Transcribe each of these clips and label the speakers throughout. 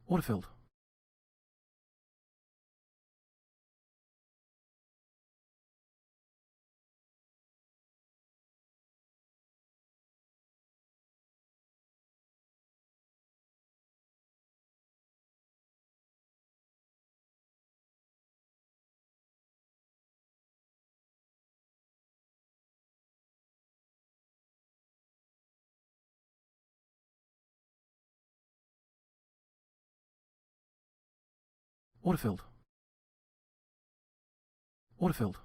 Speaker 1: Autofilled. Autofilled. Autofilled.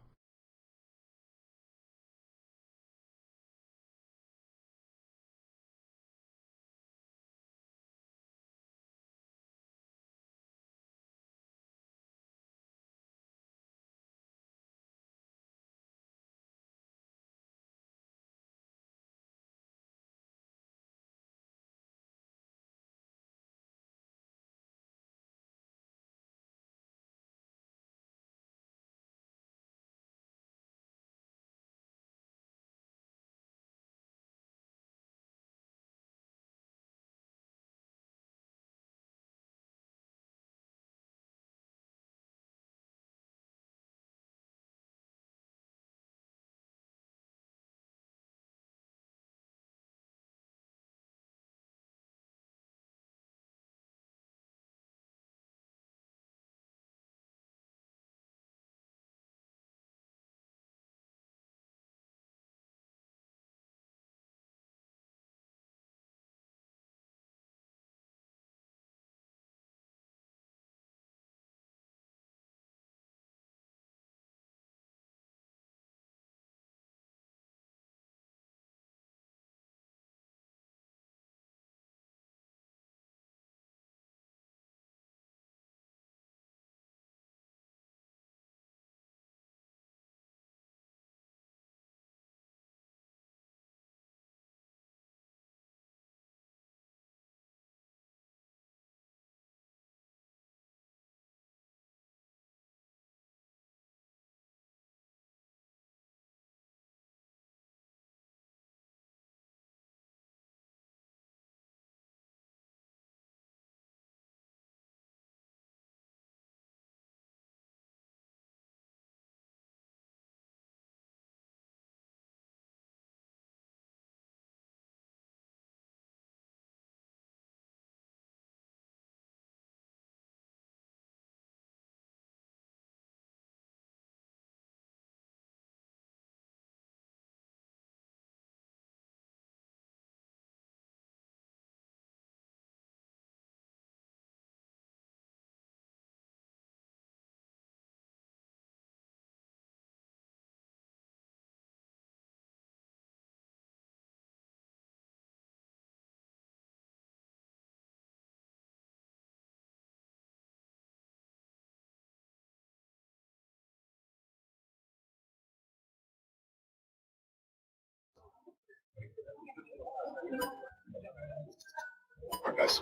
Speaker 2: All right, guys,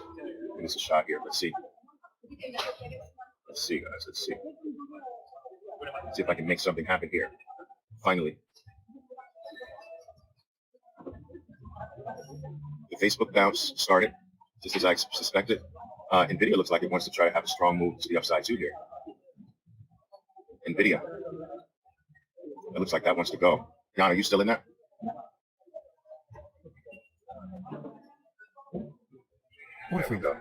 Speaker 2: give us a shot here. Let's see. Let's see, guys. Let's see. Let's see if I can make something happen here. Finally. The Facebook bounce started, just as I suspected. NVIDIA looks like it wants to try to have a strong move to the upside too here. NVIDIA. It looks like that wants to go. Jan, are you still in there? There we go.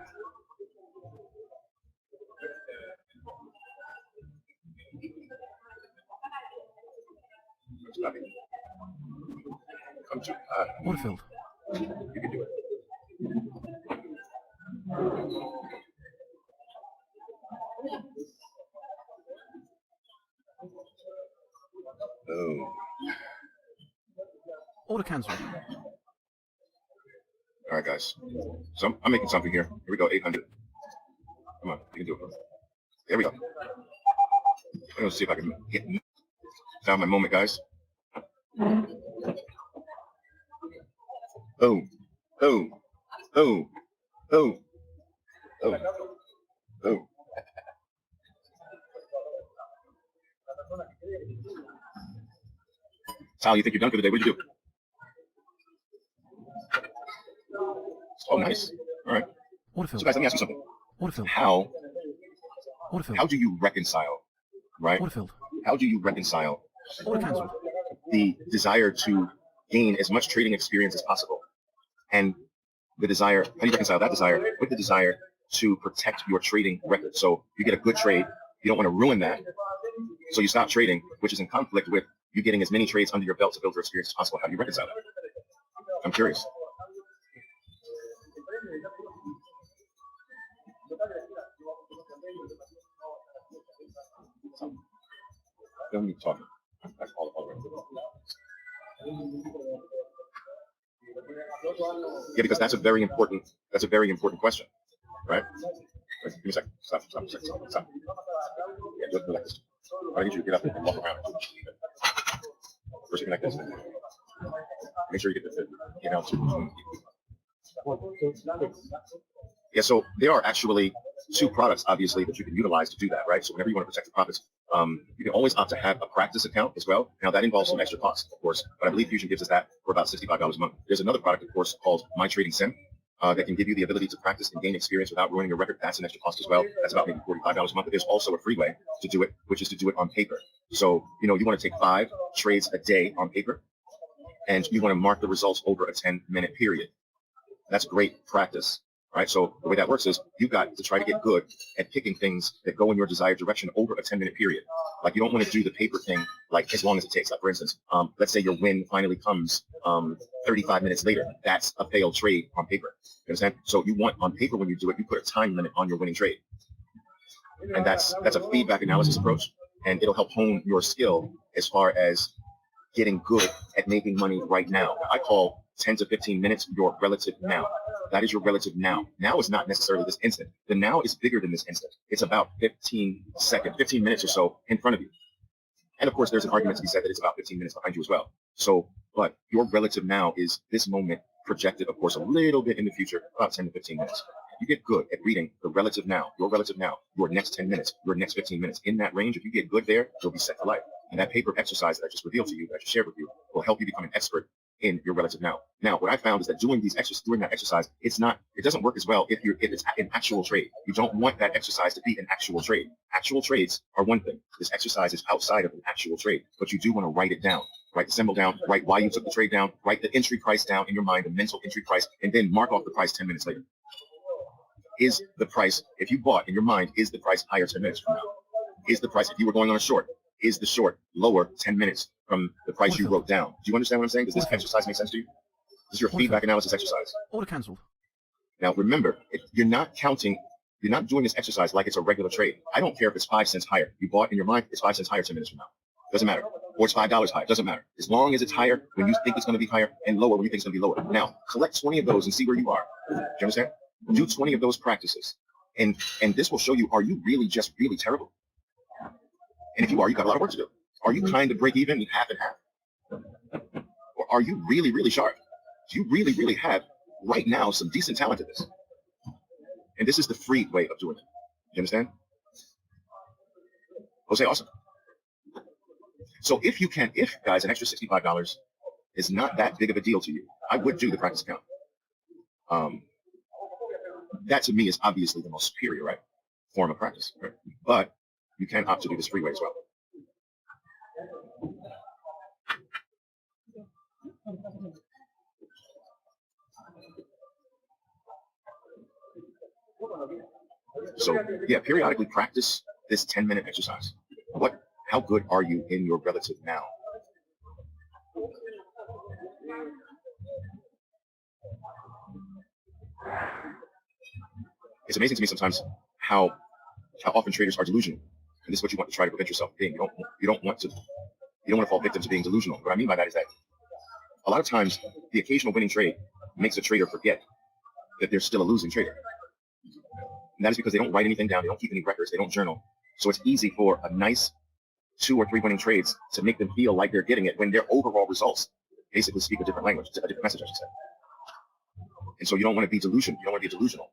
Speaker 2: Come to
Speaker 1: Autofilled.
Speaker 2: You can do it. Boom.
Speaker 1: Auto cancelled.
Speaker 2: All right, guys. So I'm making something here. Here we go, 800. Come on, you can do it. There we go. I'm gonna see if I can get found my moment, guys. Boom, boom, boom, boom, boom, boom. Sal, you think you're done for the day? What'd you do? Oh, nice. All right.
Speaker 1: Autofilled.
Speaker 2: So, guys, let me ask you something.
Speaker 1: Order filled.
Speaker 2: How
Speaker 1: Order filled.
Speaker 2: do you reconcile, right?
Speaker 1: Order filled.
Speaker 2: How do you reconcile
Speaker 1: Order cancelled.
Speaker 2: the desire to gain as much trading experience as possible and the desire, how do you reconcile that desire with the desire to protect your trading record? So you get a good trade, you don't want to ruin that, so you stop trading, which is in conflict with you getting as many trades under your belt to build your experience as possible. How do you reconcile that? I'm curious. Don't need to talk. That's all right. Yeah, because that's a very important question, right? Wait, give me a second. Stop. Yeah, just like this. I need you to get up and walk around. First, you connect this. Make sure you get out. Yeah, so there are actually two products, obviously, that you can utilize to do that, right? So whenever you want to protect your profits, you can always opt to have a practice account as well. Now, that involves some extra costs, of course, but I believe Fusion gives us that for about $65 a month. There's another product, of course, called My Trading Sim that can give you the ability to practice and gain experience without ruining your record. That's an extra cost as well. That's about maybe $45 a month. But there's also a free way to do it, which is to do it on paper. So, you want to take 5 trades a day on paper, and you want to mark the results over a 10-minute period. That's great practice. Right, so the way that works is you've got to try to get good at picking things that go in your desired direction over a 10-minute period. Like, you don't want to do the paper thing like as long as it takes. Like, for instance, let's say your win finally comes 35 minutes later. That's a failed trade on paper. You understand? So you want on paper, when you do it, you put a time limit on your winning trade, and that's a feedback analysis approach, and it'll help hone your skill as far as getting good at making money right now. I call 10 to 15 minutes your relative now. That is your relative now. Now is not necessarily this instant. The now is bigger than this instant. It's about 15 minutes or so in front of you. And of course, there's an argument to be said that it's about 15 minutes behind you as well. So, but your relative now is this moment projected, of course, a little bit in the future, about 10 to 15 minutes. You get good at reading the relative now, your next 10 minutes, your next 15 minutes. In that range, if you get good there, you'll be set for life. And that paper exercise that I just revealed to you, that I just shared with you, will help you become an expert in your relative now. Now, what I found is that doing that exercise, it doesn't work as well if it's an actual trade. You don't want that exercise to be an actual trade. Actual trades are one thing. This exercise is outside of an actual trade, but you do want to write it down. Write the symbol down, write why you took the trade down, write the entry price down in your mind, the mental entry price, and then mark off the price 10 minutes later. Is the price, if you bought in your mind, is the price higher 10 minutes from now? Is the price, if you were going on a short, is the short lower 10 minutes from the price you wrote down? Do you understand what I'm saying? Does this exercise make sense to you? This is your feedback analysis exercise.
Speaker 1: Order cancelled.
Speaker 2: Now, remember, you're not doing this exercise like it's a regular trade. I don't care if it's 5 cents higher. You bought in your mind, it's 5 cents higher 10 minutes from now. Doesn't matter. Or it's $5 higher. Doesn't matter. As long as it's higher when you think it's going to be higher and lower when you think it's going to be lower. Now, collect 20 of those and see where you are. Do you understand? Do 20 of those practices. And this will show you, are you really just really terrible? And if you are, you got a lot of work to do. Are you kind of break even, half and half? Or are you really, really sharp? Do you really, really have, right now, some decent talent at this? And this is the free way of doing it. You understand? Jose, awesome. So if guys, an extra $65 is not that big of a deal to you, I would do the practice account. That to me is obviously the most superior, right, form of practice, right? But you can opt to do this free way as well. So yeah, periodically practice this 10-minute exercise. How good are you in your relative now? It's amazing to me sometimes how often traders are delusional. And this is what you want to try to prevent yourself from being. You don't want to fall victim to being delusional. What I mean by that is that a lot of times the occasional winning trade makes a trader forget that they're still a losing trader. And that is because they don't write anything down, they don't keep any records, they don't journal. So it's easy for a nice 2 or 3 winning trades to make them feel like they're getting it when their overall results basically speak a different language, a different message, I should say. And so you don't want to be delusional. You don't want to be delusional.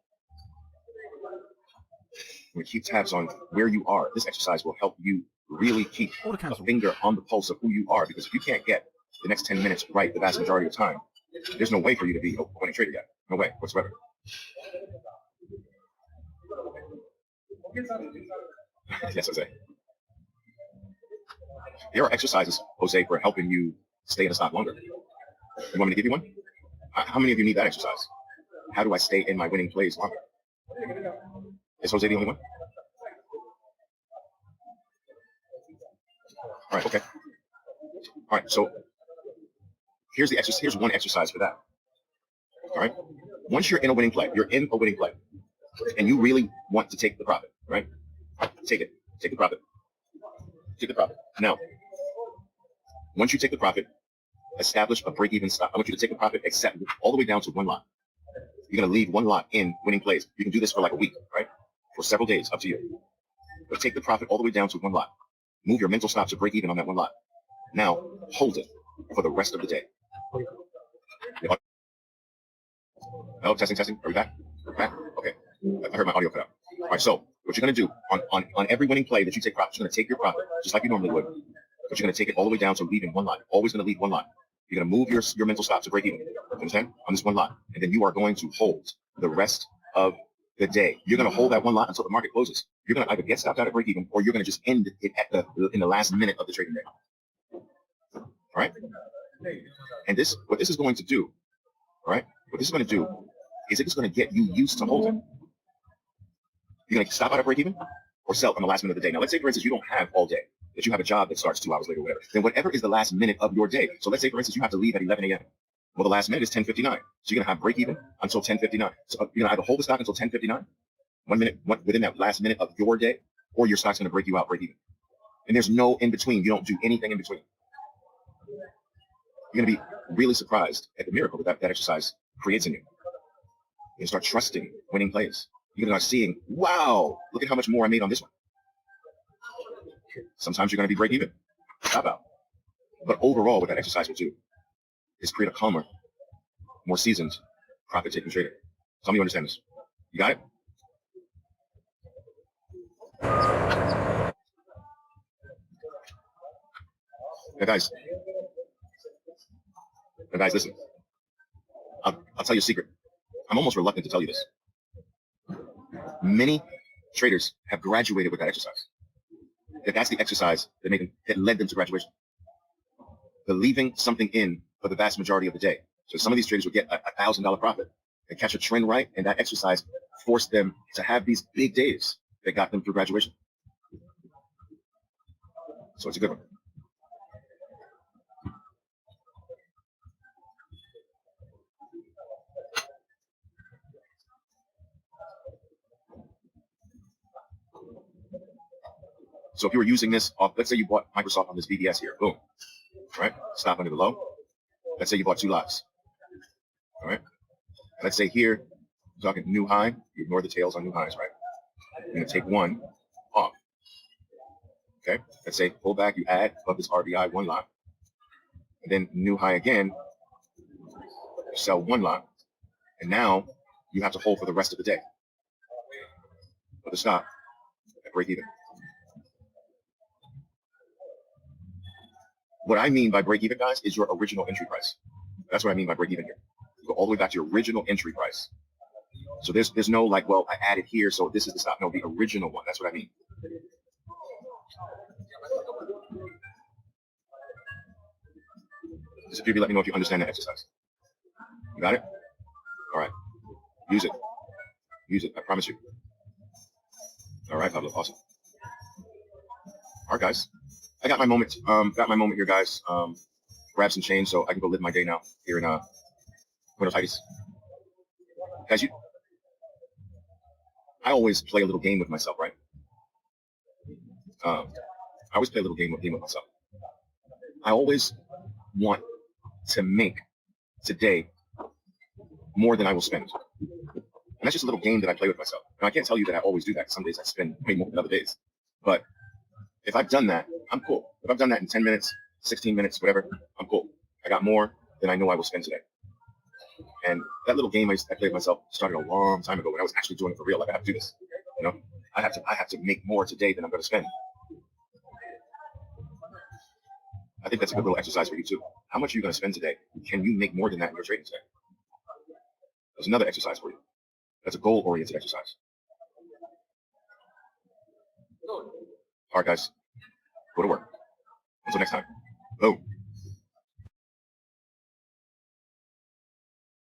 Speaker 2: When you keep tabs on where you are, this exercise will help you really keep a finger on the pulse of who you are. Because if you can't get the next 10 minutes right the vast majority of the time, there's no way for you to be a winning trader yet. No way whatsoever. Yes, Jose. There are exercises, Jose, for helping you stay in a stock longer. You want me to give you one? How many of you need that exercise? How do I stay in my winning plays longer? Is Jose the only one? All right, okay. All right, so here's the exercise. Here's one exercise for that. All right. Once you're in a winning play, and you really want to take the profit, right? Take it. Take the profit. Take the profit. Now, once you take the profit, establish a break-even stop. I want you to take the profit, except all the way down to one lot. You're gonna leave one lot in winning plays. You can do this for like a week, right? For several days, up to you. But take the profit all the way down to one lot. Move your mental stop to break even on that one lot. Now, hold it for the rest of the day. Hello, testing. Are we back? Back? Okay. I heard my audio cut out. All right, so what you're going to do on every winning play that you take profit, you're going to take your profit, just like you normally would, but you're going to take it all the way down to leaving one lot. Always going to leave one lot. You're going to move your mental stop to break even, you understand? On this one lot. And then you are going to hold the rest of the day. You're going to hold that one lot until the market closes. You're going to either get stopped out at break even, or you're going to just end it in the last minute of the trading day. All right? And what this is going to do, all right? What this is going to do is it's going to get you used to holding. You're going to stop out at break even or sell on the last minute of the day. Now, let's say, for instance, you don't have all day, that you have a job that starts 2 hours later or whatever. Then whatever is the last minute of your day. So let's say, for instance, you have to leave at 11 a.m. Well, the last minute is 10:59. So you're going to have break even until 10:59. So you're going to either hold the stock until 10:59, 1 minute within that last minute of your day, or your stock's going to break you out, break even. And there's no in between. You don't do anything in between. You're going to be really surprised at the miracle that exercise creates in you. You start trusting winning plays. You're going to start seeing, wow, look at how much more I made on this one. Sometimes you're going to be break even, stop out. But overall, what that exercise will do is create a calmer, more seasoned, profit-taking trader. Tell me you understand this. You got it? Now, guys, listen. I'll tell you a secret. I'm almost reluctant to tell you this. Many traders have graduated with that exercise. That's the exercise that led them to graduation. They're leaving something in for the vast majority of the day. So some of these traders will get a $1,000 profit. They catch a trend right, and that exercise forced them to have these big days that got them through graduation. So it's a good one. So if you were using this off, let's say you bought Microsoft on this VBS here, boom, right? Stop under the low. Let's say you bought 2 lots, all right? Let's say here, I'm talking new high, you ignore the tails on new highs, right? You're gonna take one off, okay? Let's say pull back, you add above this RBI 1 lot, and then new high again, sell 1 lot, and now you have to hold for the rest of the day. Put the stop at break even. What I mean by break even, guys, is your original entry price. That's what I mean by break even here. You go all the way back to your original entry price. So there's no like, well, I added here, so this is the stop. No, the original one. That's what I mean. Just if you let me know if you understand that exercise. You got it? All right. Use it. Use it. I promise you. All right, Pablo. Awesome. All right, guys. I got my moment. Got my moment here, guys. Grab some change so I can go live my day now here in Buenos Aires. Guys, I always play a little game with myself, right? I always play a little game with myself. I always want to make today more than I will spend. And that's just a little game that I play with myself. And I can't tell you that I always do that. Some days I spend way more than other days. But if I've done that, I'm cool. If I've done that in 10 minutes, 16 minutes, whatever, I'm cool. I got more than I know I will spend today. And that little game I played with myself started a long time ago when I was actually doing it for real. Like, I have to do this, you know? I have to make more today than I'm going to spend. I think that's a good little exercise for you too. How much are you going to spend today? Can you make more than that in your trading today? There's another exercise for you. That's a goal-oriented exercise. All right, guys, go to work. Until next time. Boom.